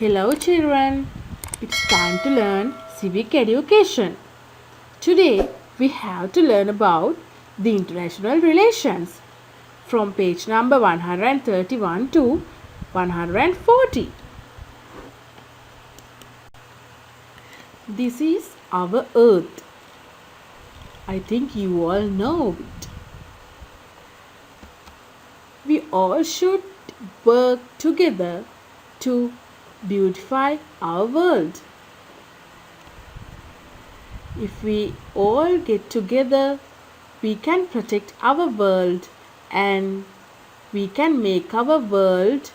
Hello children, it's time to learn civic education. Today we have to learn about the international relations from page number 131 to 140. This is our earth. I think you all know it. We all should work together to beautify our world. If we all get together, we can protect our world and we can make our world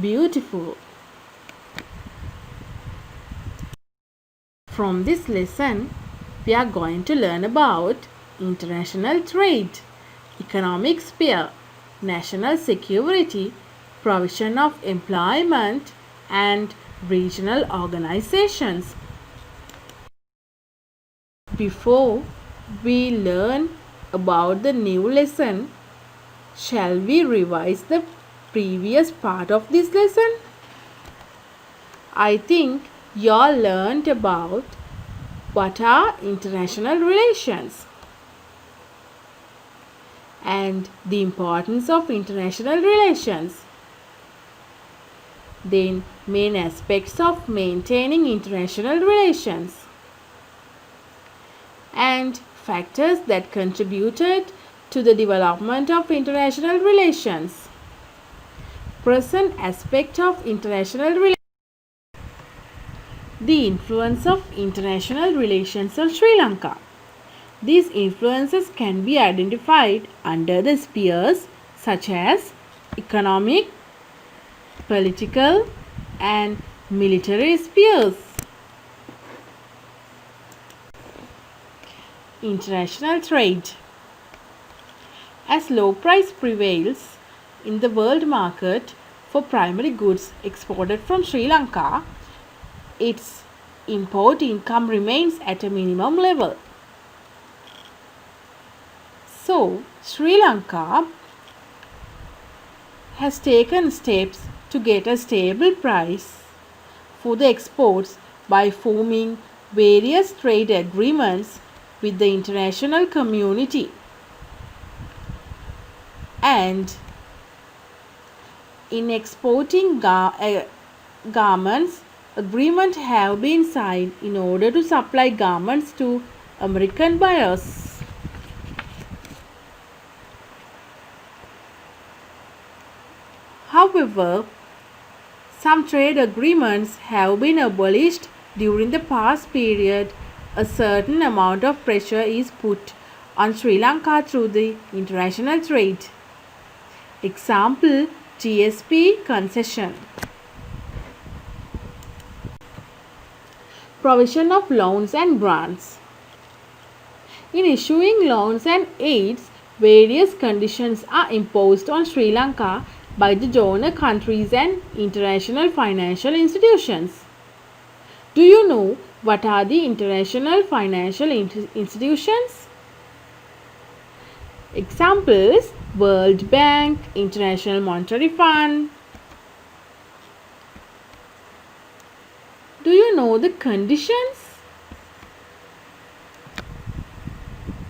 beautiful. From this lesson, we are going to learn about international trade, economic sphere, national security, provision of employment, and regional organizations. Before we learn about the new lesson, shall we revise the previous part of this lesson? I think you all learned about what are international relations and the importance of international relations. Then main aspects of maintaining international relations and factors that contributed to the development of international relations. Present aspect of international relations. The influence of international relations on Sri Lanka. These influences can be identified under the spheres such as economic, political, and military spheres. International trade. As low price prevails in the world market for primary goods exported from Sri Lanka, its import income remains at a minimum level. So, Sri Lanka has taken steps to get a stable price for the exports by forming various trade agreements with the international community. And in exporting garments, agreements have been signed in order to supply garments to American buyers. However, some trade agreements have been abolished during the past period. A certain amount of pressure is put on Sri Lanka through the international trade. Example, GSP concession. Provision of loans and grants. In issuing loans and aids, various conditions are imposed on Sri Lanka by the donor countries and international financial institutions. Do you know what are the international financial institutions? Examples: World Bank, International Monetary Fund. Do you know the conditions?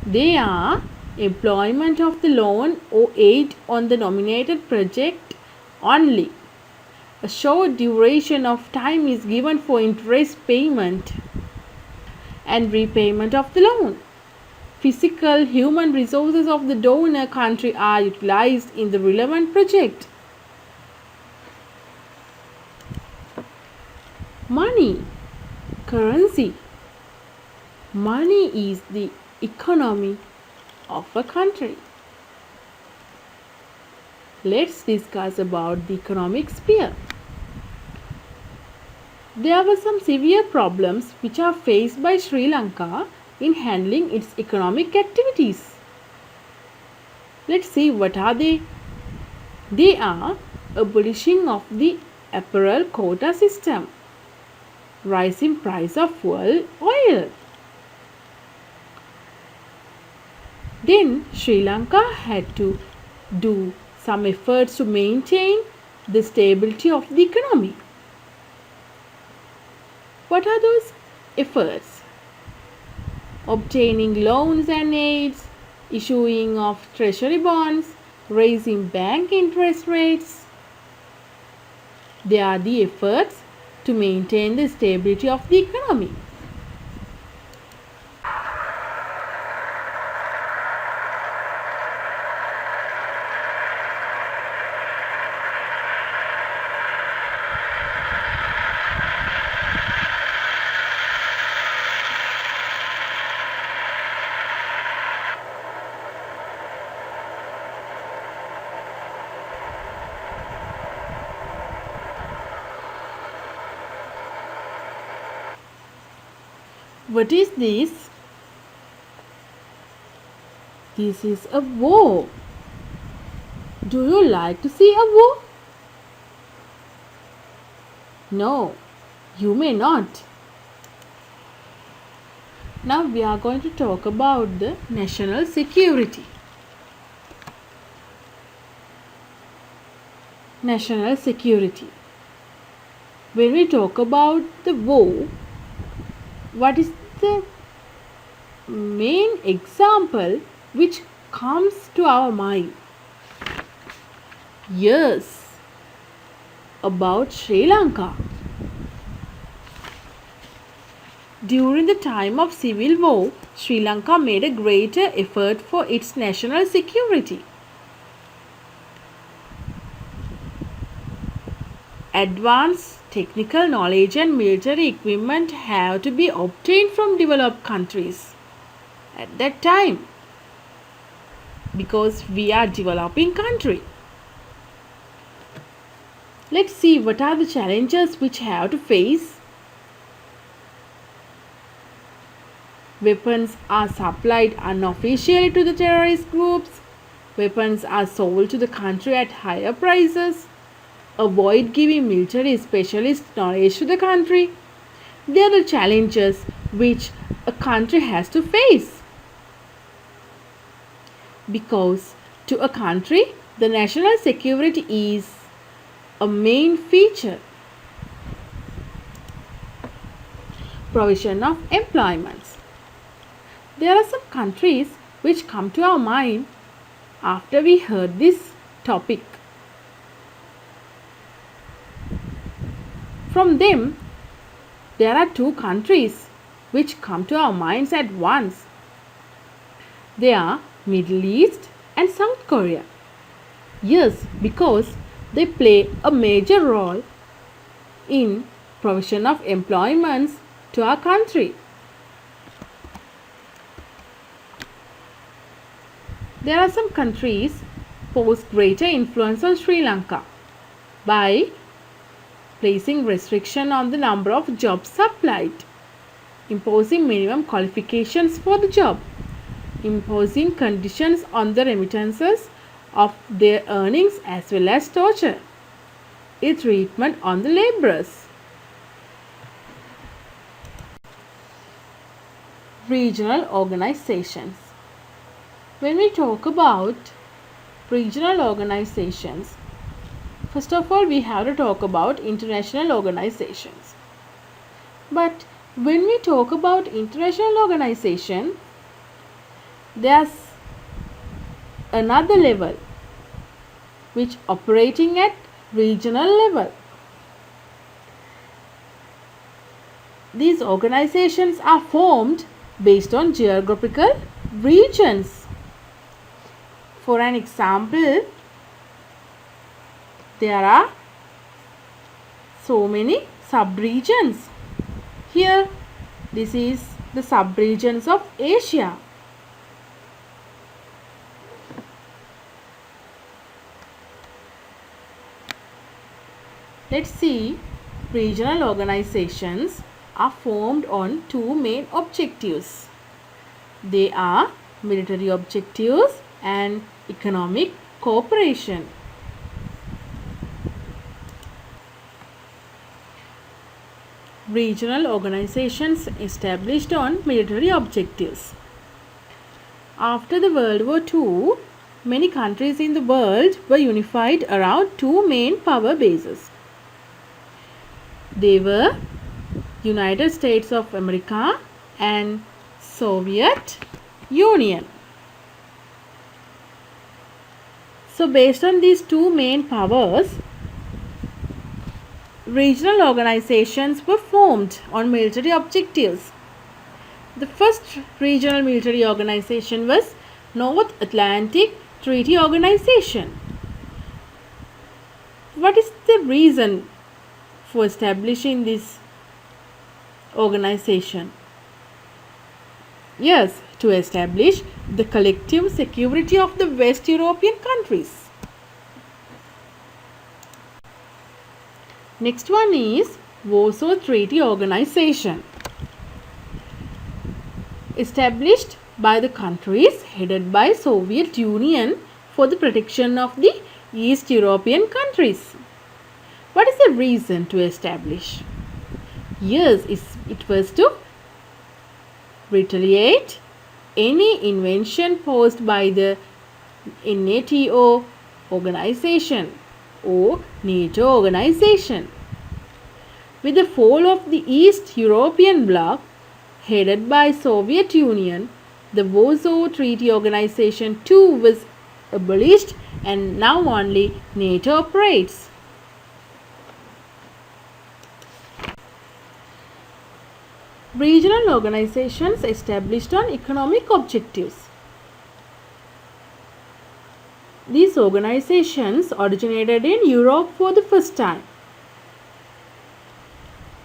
They are employment of the loan or aid on the nominated project only. A short duration of time is given for interest payment and repayment of the loan. Physical, human resources of the donor country are utilized in the relevant project. Money, currency. Money is the economy of a country. Let's discuss about the economic sphere. There were some severe problems which are faced by Sri Lanka in handling its economic activities. Let's see what are they. They are abolishing of the apparel quota system, rising price of fuel oil. Then Sri Lanka had to do some efforts to maintain the stability of the economy. What are those efforts? Obtaining loans and aids, issuing of treasury bonds, raising bank interest rates. They are the efforts to maintain the stability of the economy. What is this? This is a war. Do you like to see a war? No, you may not. Now we are going to talk about the national security. National security. When we talk about the war, what is the main example which comes to our mind? Yes, about Sri Lanka. During the time of civil war, Sri Lanka made a greater effort for its national security. Advanced technical knowledge and military equipment have to be obtained from developed countries at that time, because we are developing country. Let's see what are the challenges which have to face. Weapons are supplied unofficially to the terrorist groups. Weapons are sold to the country at higher prices. Avoid giving military specialist knowledge to the country. They are the challenges which a country has to face. Because to a country, the national security is a main feature. Provision of employments. There are some countries which come to our mind after we heard this topic. From them, there are two countries which come to our minds at once. They are Middle East and South Korea. Yes, because they play a major role in provision of employments to our country. There are some countries pose greater influence on Sri Lanka by placing restriction on the number of jobs supplied, imposing minimum qualifications for the job, imposing conditions on the remittances of their earnings as well as torture, ill treatment on the laborers. Regional organizations. When we talk about regional organizations, first of all, we have to talk about international organizations. But when we talk about international organization, there's another level which operating at regional level. These organizations are formed based on geographical regions. For an example, there are so many sub-regions. Here, this is the sub-regions of Asia. Let's see, regional organizations are formed on two main objectives. They are military objectives and economic cooperation. Regional organizations established on military objectives. After the World War II, many countries in the world were unified around two main power bases. They were United States of America and Soviet Union. So based on these two main powers, regional organizations were formed on military objectives. The first regional military organization was North Atlantic Treaty Organization. What is the reason for establishing this organization? Yes, to establish the collective security of the West European countries. Next one is Warsaw Treaty Organization. Established by the countries headed by Soviet Union for the protection of the East European countries. What is the reason to establish? Yes, it was to retaliate any invasion posed by the NATO organization or NATO organization. With the fall of the East European bloc headed by Soviet Union, the Warsaw Treaty Organization too was abolished and now only NATO operates. Regional organizations established on economic objectives. These organizations originated in Europe for the first time.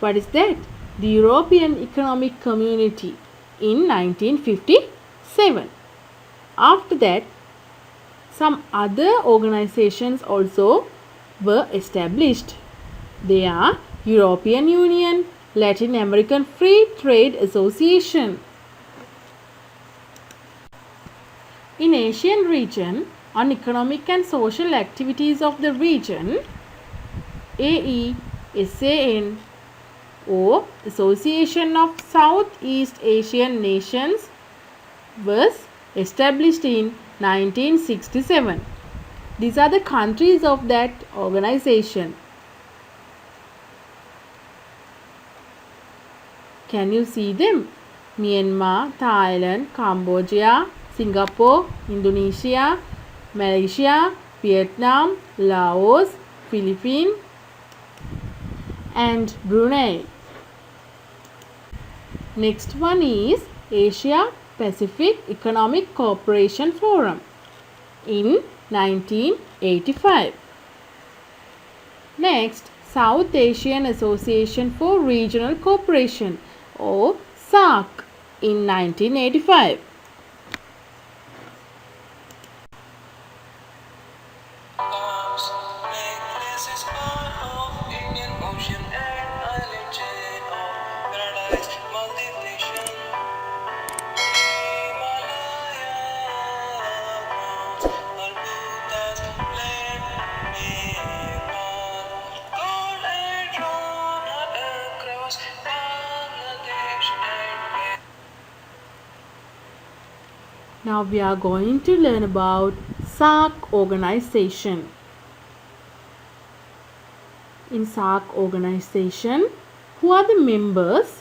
What is that? The European Economic Community in 1957. After that, some other organizations also were established. They are European Union, Latin American Free Trade Association. In Asian region, on economic and social activities of the region, AESAN or Association of Southeast Asian Nations was established in 1967. These are the countries of that organization. Can you see them? Myanmar, Thailand, Cambodia, Singapore, Indonesia, Malaysia, Vietnam, Laos, Philippines, and Brunei. Next one is Asia Pacific Economic Cooperation Forum in 1985. Next, South Asian Association for Regional Cooperation or SAARC in 1985. Now we are going to learn about SAARC organization. In SAARC organization, who are the members?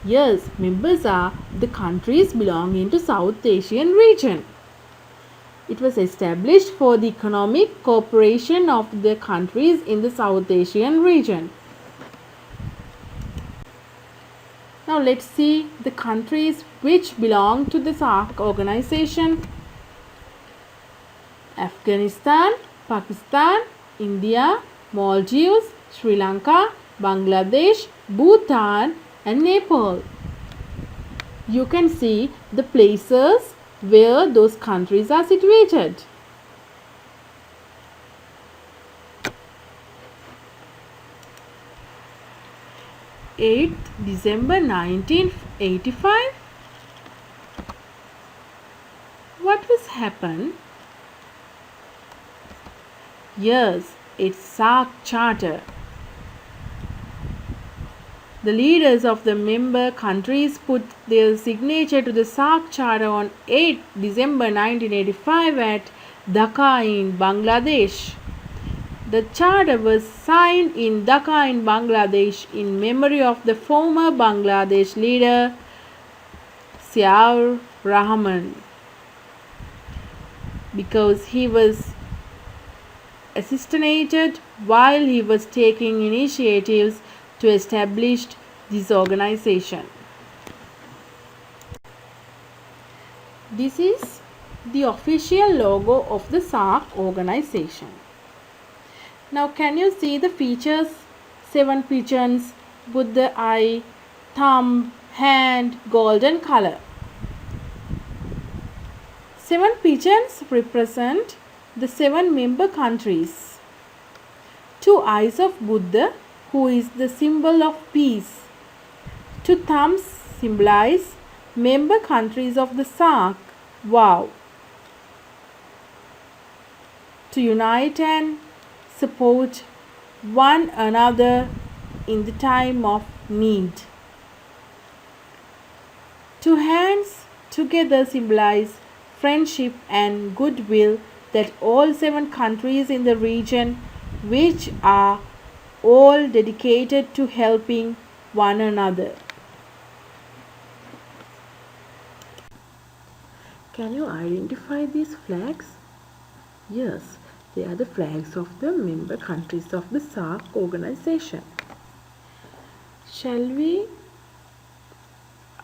Yes, members are the countries belonging to South Asian region. It was established for the economic cooperation of the countries in the South Asian region. Now let's see the countries which belong to the SAARC organization. Afghanistan, Pakistan, India, Maldives, Sri Lanka, Bangladesh, Bhutan and Nepal. You can see the places where those countries are situated. December 1985. What was happened? Yes, it's SAARC Charter. The leaders of the member countries put their signature to the SAARC Charter on 8 December 1985 at Dhaka in Bangladesh. The charter was signed in Dhaka in Bangladesh in memory of the former Bangladesh leader Ziaur Rahman, because he was assassinated while he was taking initiatives to establish this organization. This is the official logo of the SAARC organization. Now can you see the features? 7 pigeons, Buddha eye, thumb, hand, golden color. 7 pigeons represent the 7 member countries. 2 eyes of Buddha, who is the symbol of peace. 2 thumbs symbolize member countries of the SAARC vow to unite and support one another in the time of need. 2 hands together symbolize friendship and goodwill that all 7 countries in the region, which are all dedicated to helping one another. Can you identify these flags? Yes, they are the flags of the member countries of the SAARC organization. Shall we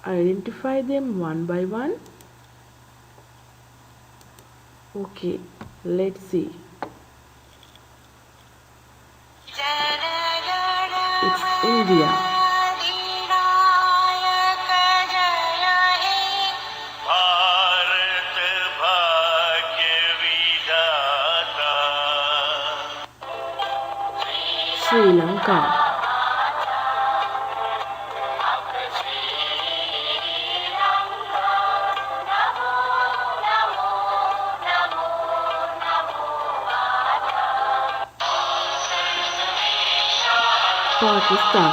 identify them one by one? Okay, let's see. It's India. Sri Lanka. Pakistan.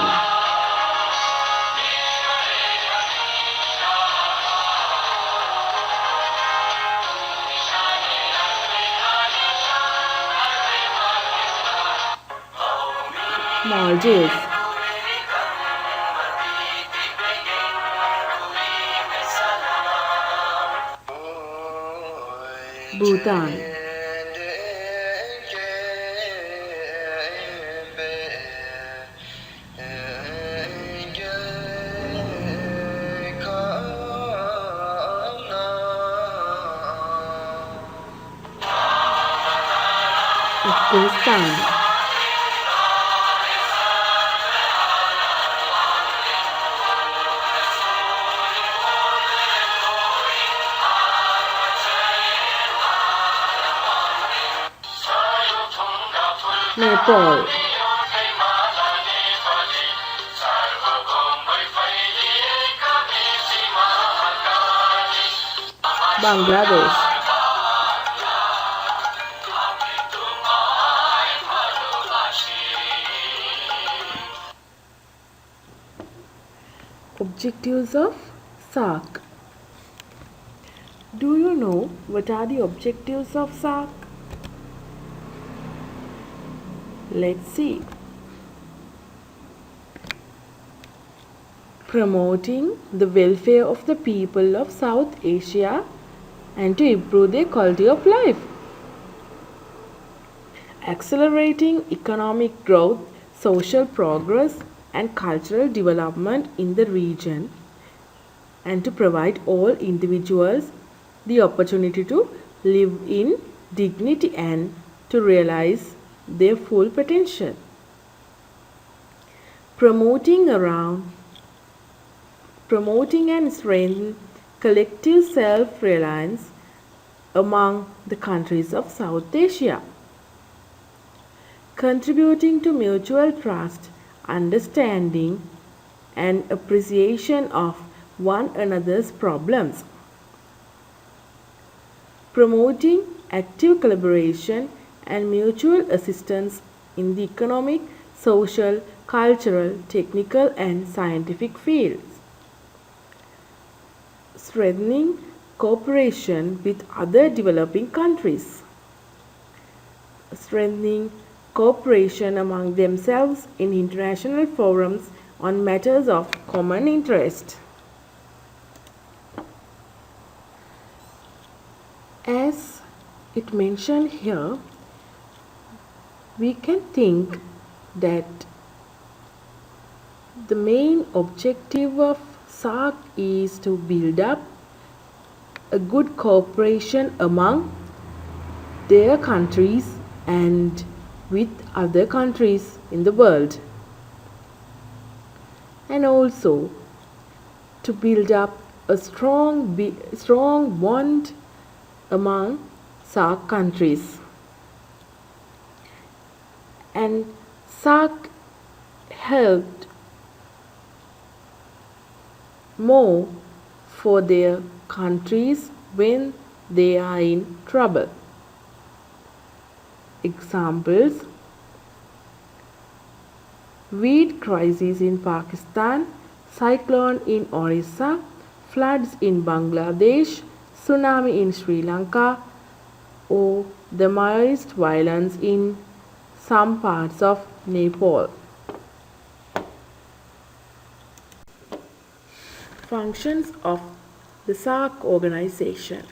Maldives. Bhutan. Afghanistan. Nepal. Bangladesh. Objectives of SAARC. Do you know what are the objectives of SAARC? Let's see. Promoting the welfare of the people of South Asia and to improve their quality of life. Accelerating economic growth, social progress, and cultural development in the region, and to provide all individuals the opportunity to live in dignity and to realize their full potential. Promoting and strengthening collective self-reliance among the countries of South Asia. Contributing to mutual trust, understanding, and appreciation of one another's problems. Promoting active collaboration and mutual assistance in the economic, social, cultural, technical, and scientific fields. Strengthening cooperation with other developing countries. Strengthening cooperation among themselves in international forums on matters of common interest. As it mentioned here, we can think that the main objective of SAARC is to build up a good cooperation among their countries and with other countries in the world, and also to build up a strong bond among SAARC countries. And SAARC helped more for their countries when they are in trouble. Examples: wheat crisis in Pakistan, cyclone in Orissa, floods in Bangladesh, tsunami in Sri Lanka, or the Maoist violence in some parts of Nepal. Functions of the SAARC organization.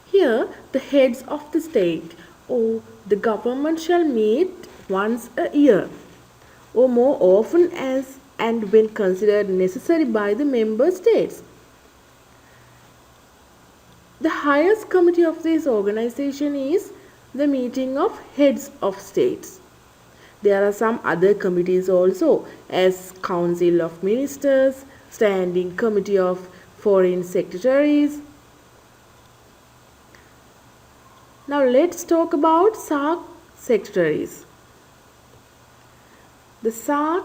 Here, the heads of the state or the government shall meet once a year or more often as and when considered necessary by the member states. The highest committee of this organization is the meeting of heads of states. There are some other committees also, as Council of Ministers, Standing Committee of Foreign Secretaries. Now let's talk about SAARC secretaries. The SAARC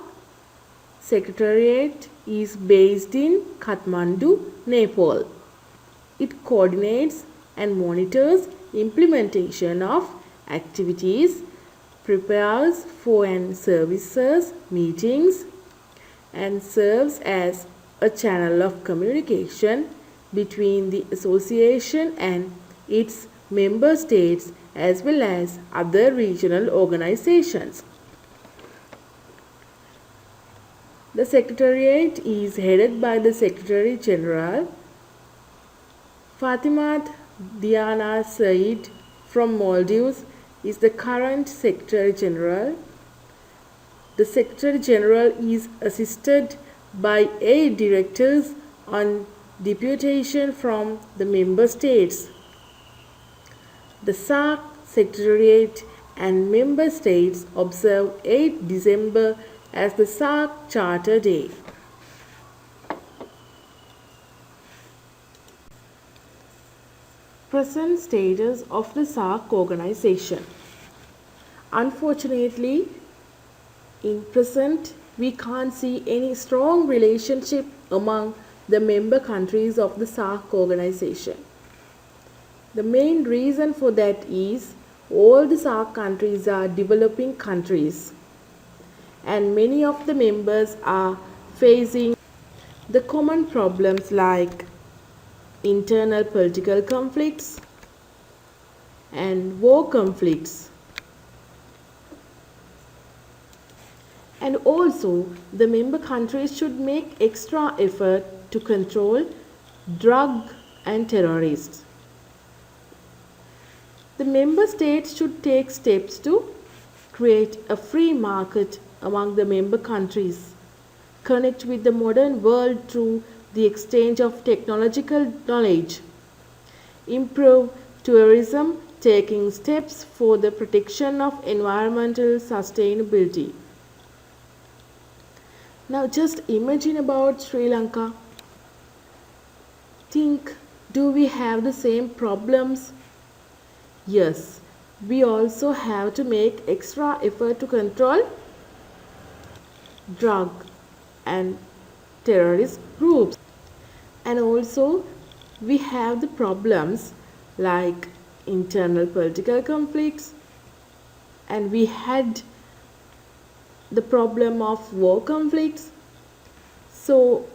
Secretariat is based in Kathmandu, Nepal. It coordinates and monitors implementation of activities, prepares for and services meetings, and serves as a channel of communication between the association and its member states as well as other regional organizations. The Secretariat is headed by the Secretary General. Fatimat Diana Said from Maldives is the current Secretary General. The Secretary General is assisted by 8 directors on deputation from the member states. The SAARC Secretariat and member states observe 8 December as the SAARC Charter Day. Present status of the SAARC organization. Unfortunately, in present, we can't see any strong relationship among the member countries of the SAARC organization. The main reason for that is all the SAARC countries are developing countries, and many of the members are facing the common problems like internal political conflicts and war conflicts. And also, the member countries should make extra effort to control drug and terrorists. The member states should take steps to create a free market among the member countries, connect with the modern world through the exchange of technological knowledge, improve tourism, taking steps for the protection of environmental sustainability. Now just imagine about Sri Lanka. Think, do we have the same problems? Yes, we also have to make extra effort to control drug and terrorist groups. And also we have the problems like internal political conflicts, and we had the problem of war conflicts. So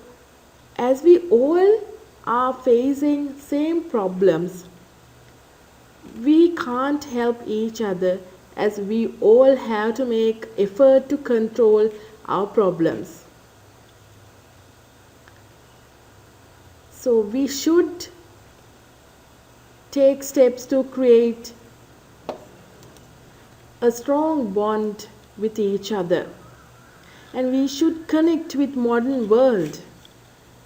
as we all are facing same problems, we can't help each other as we all have to make effort to control our problems. So we should take steps to create a strong bond with each other, and we should connect with modern world,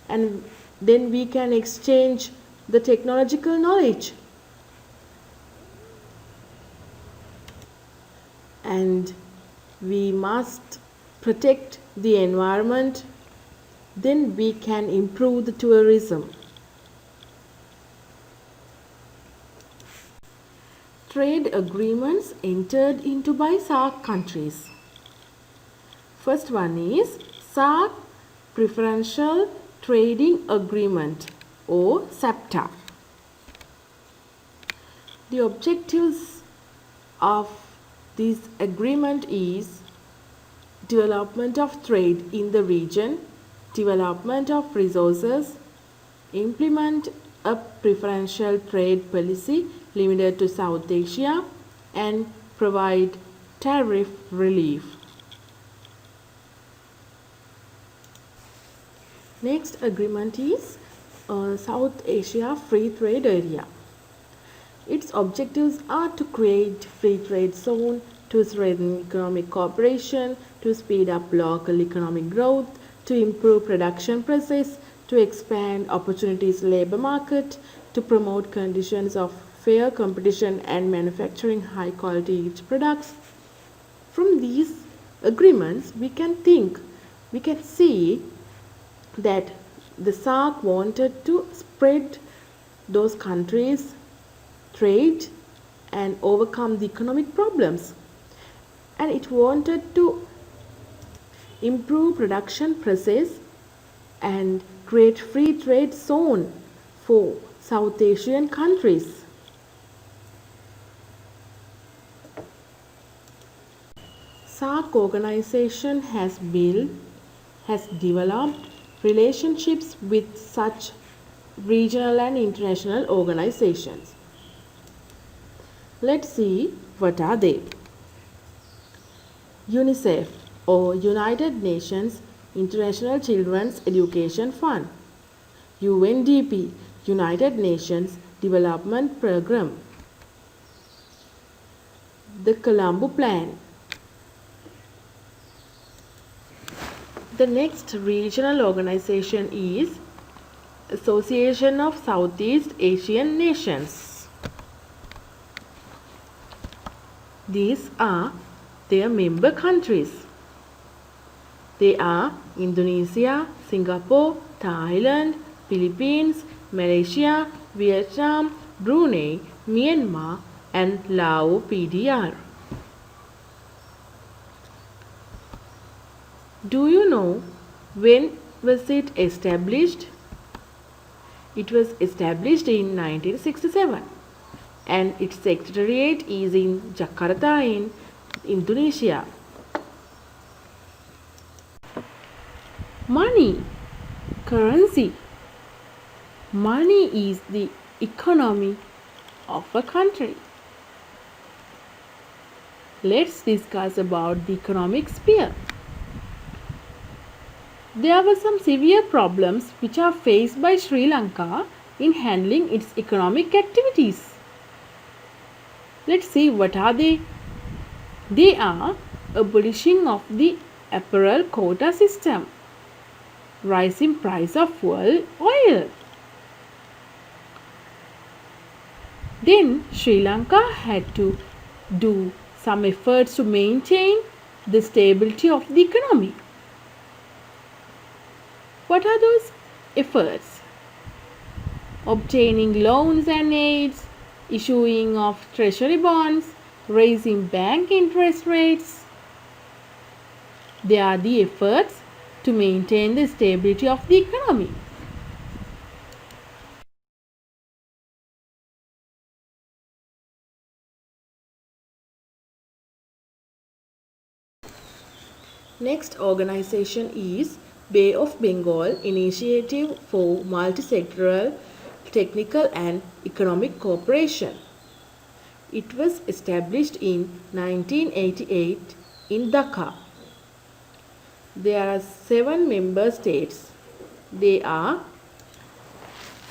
and then we can exchange the technological knowledge, and we must protect the environment, then we can improve the tourism. Trade agreements entered into by SAARC countries. First one is SAARC Preferential Trading Agreement or SAPTA. The objectives of this agreement is development of trade in the region, development of resources, implement a preferential trade policy limited to South Asia, and provide tariff relief. Next agreement is South Asia Free Trade Area. Its objectives are to create free trade zone, to strengthen economic cooperation, to speed up local economic growth, to improve production process, to expand opportunities labor market, to promote conditions of fair competition and manufacturing high quality products. From these agreements, we can see that the SAARC wanted to spread those countries' trade and overcome the economic problems, and it wanted to improve production process and create free trade zone for South Asian countries. SAARC organization has developed relationships with such regional and international organizations. Let's see what are they. UNICEF or United Nations International Children's Education Fund. UNDP, United Nations Development Programme. The Colombo Plan. The next regional organization is Association of Southeast Asian Nations. These are their member countries. They are Indonesia, Singapore, Thailand, Philippines, Malaysia, Vietnam, Brunei, Myanmar, and Laos PDR. Do you know when was it established? It was established in 1967, and its secretariat is in Jakarta in Indonesia. Money, currency. Money is the economy of a country. Let's discuss about the economic sphere. There were some severe problems which are faced by Sri Lanka in handling its economic activities. Let's see what are they. They are abolishing of the apparel quota system, rising price of fuel oil. Then Sri Lanka had to do some efforts to maintain the stability of the economy. What are those efforts? Obtaining loans and aids, issuing of treasury bonds, raising bank interest rates. They are the efforts to maintain the stability of the economy. Next organization is Bay of Bengal Initiative for Multisectoral Technical and Economic Cooperation. It was established in 1988 in Dhaka. There are 7 member states. They are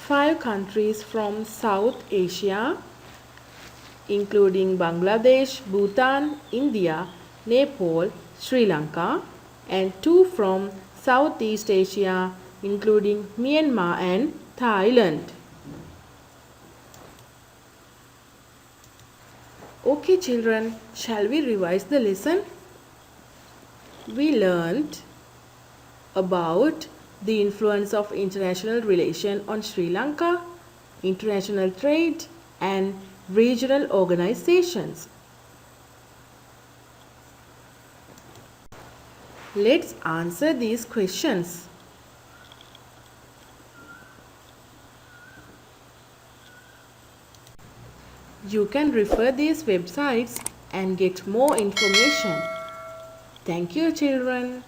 5 countries from South Asia, including Bangladesh, Bhutan, India, Nepal, Sri Lanka, and 2 from Southeast Asia, including Myanmar and Thailand. Okay, children, shall we revise the lesson? We learned about the influence of international relation on Sri Lanka, international trade, and regional organizations. Let's answer these questions. You can refer these websites and get more information. Thank you, children.